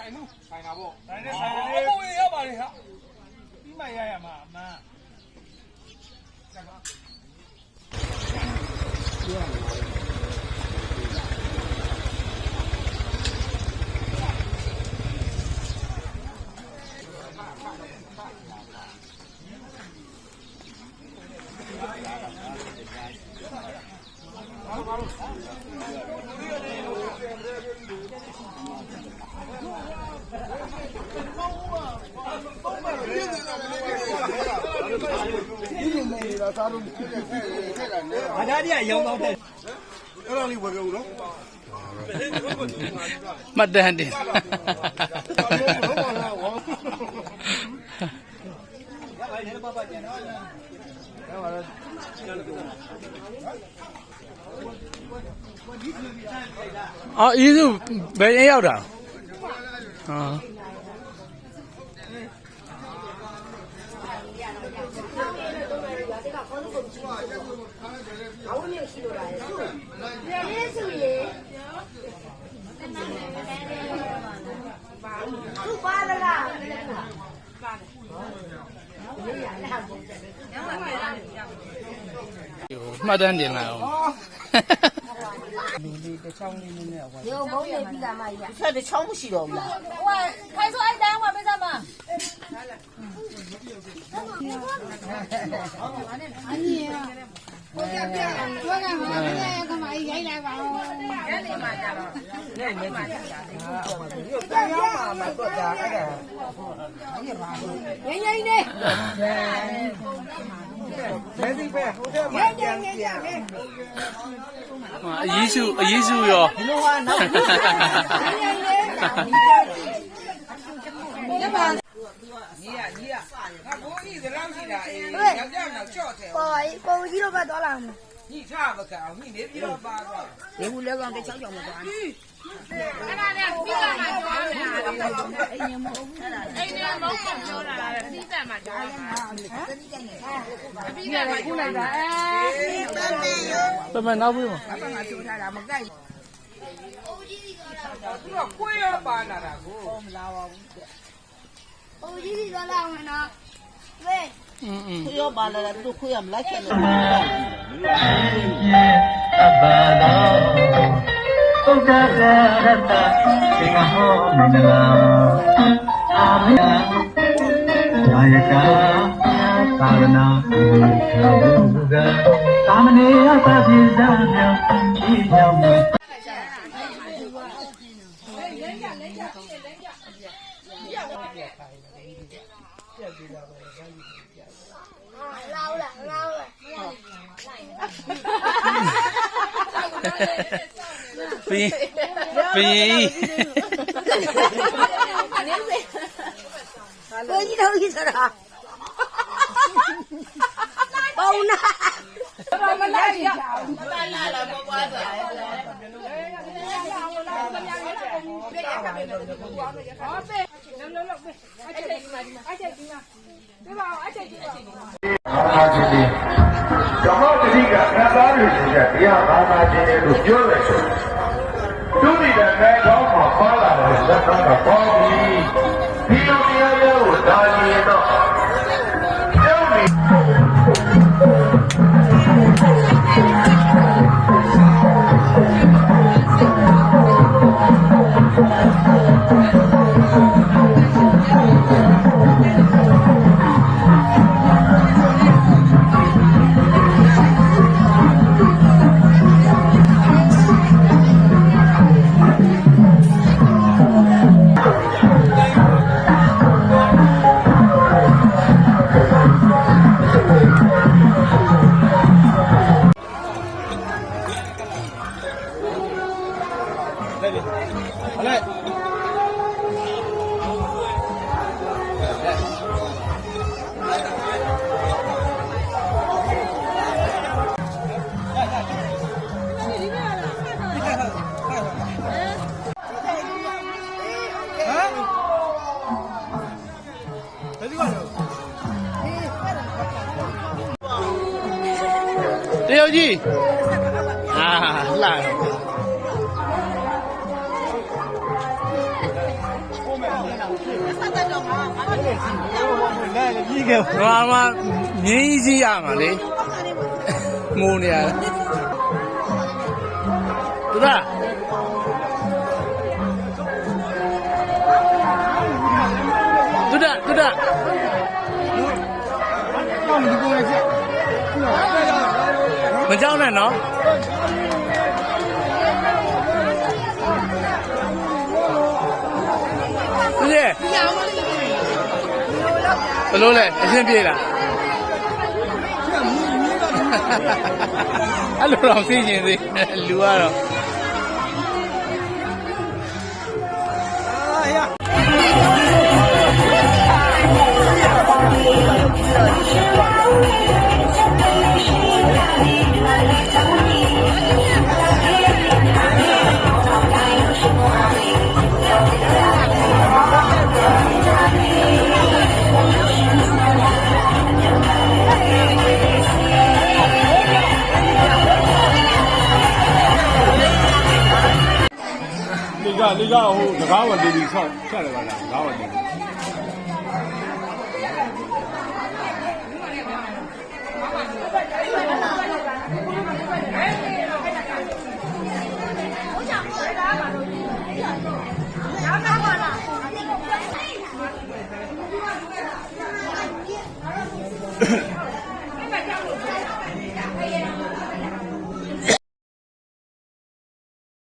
ဆိုင်ဘူးဆိုင်တာပေါ့ဆိုင်နဲ့哦ဆိုင်တယ်ဘိုးရပါလေဟာပြီးမှရရမှာအမှန်အသားကြီးရောင်းတော့တဲ့အဲ့ဒါလေးဝယ်ကြဦးနော်မှတ်တမ်းတင်အော်ဤစုဘယ်ရောက်တာဟာမှတ်တမ်းတင်လာအောင်လူလေးတစ်ချောင်းလေးနဲ့ဟို有某人比咱妈一样。ဆက်တစ်ချောင်းမရှိတော့ဘူးလား我开出爱单我没啥嘛。我干嘛？现在干嘛？一来吧。ပြန်ရောက်မှာမတော့တာအဲ့ဒါ人家呢？မဲစီပဲဟိုထဲမှာပြန်ပြန်အရေးစုရောဒီလိုဟာနောက်ညီရငါဘိုးကြီးသလောက်ရှိတာအေးယောက်ျားနောက်ချော့တယ်我鸡肉饭多了。ညီထားမကအောင်ညီနေပြီးတော့ပါသွား你屋里光给小小么多。看那俩比咱妈多了。哎呀妈！哎，那老公多了，比咱妈多了。比咱妈多了。哎，ဘယ်နောက်ပြီမအပငါချိုးထားတာမကြိုက်သူကခွေးရပါလာတာကိုမလာပါဘူး我鸡多了我呢。喂。ခွေးရပါလာတာသူခွေးရမလိုက်ခဲ့လို့အဘသောဥဒ္ဒရတ္တသင်္ဃဟောမင်္ဂလာအာမေနာယကာသာရဏဘုရားသာမဏေယသပိဇာမြောဤမြောက်မြေပြီး我一头一头的。包呢？မလိုက်ရမလာလာမပွားသွားအာခြင်းဒီဓမ္မတတိကငါးသားတွေဆိုတဲ့တရားဘာသာခြင်းတွေကိုပြောတယ်ဆိုသူဒီတဲ့ခဲကောင်းမှာပါလာတဲ့ဇတ်သားကပေါင်းပြီးဒီလိုတရားတွေကိုဒါကြီးတော့ကျောင်းနေတယောက်ကြီးအာလှ ကြီးခဲ့ ငါမှမြင်းကြီးစီးရမှာလေငိုနေရတယ်တူတာမကြောက်နဲ့နော်ဘယ်လိုလဲအရှင်းပြေးလားအဲ့လိုတော့သိကျင်သေးလူကတော့လေကဟိုငကားဝင်တီဗီဆောက်ချက်တယ်ပါလားငကားဝင်တီဗီ好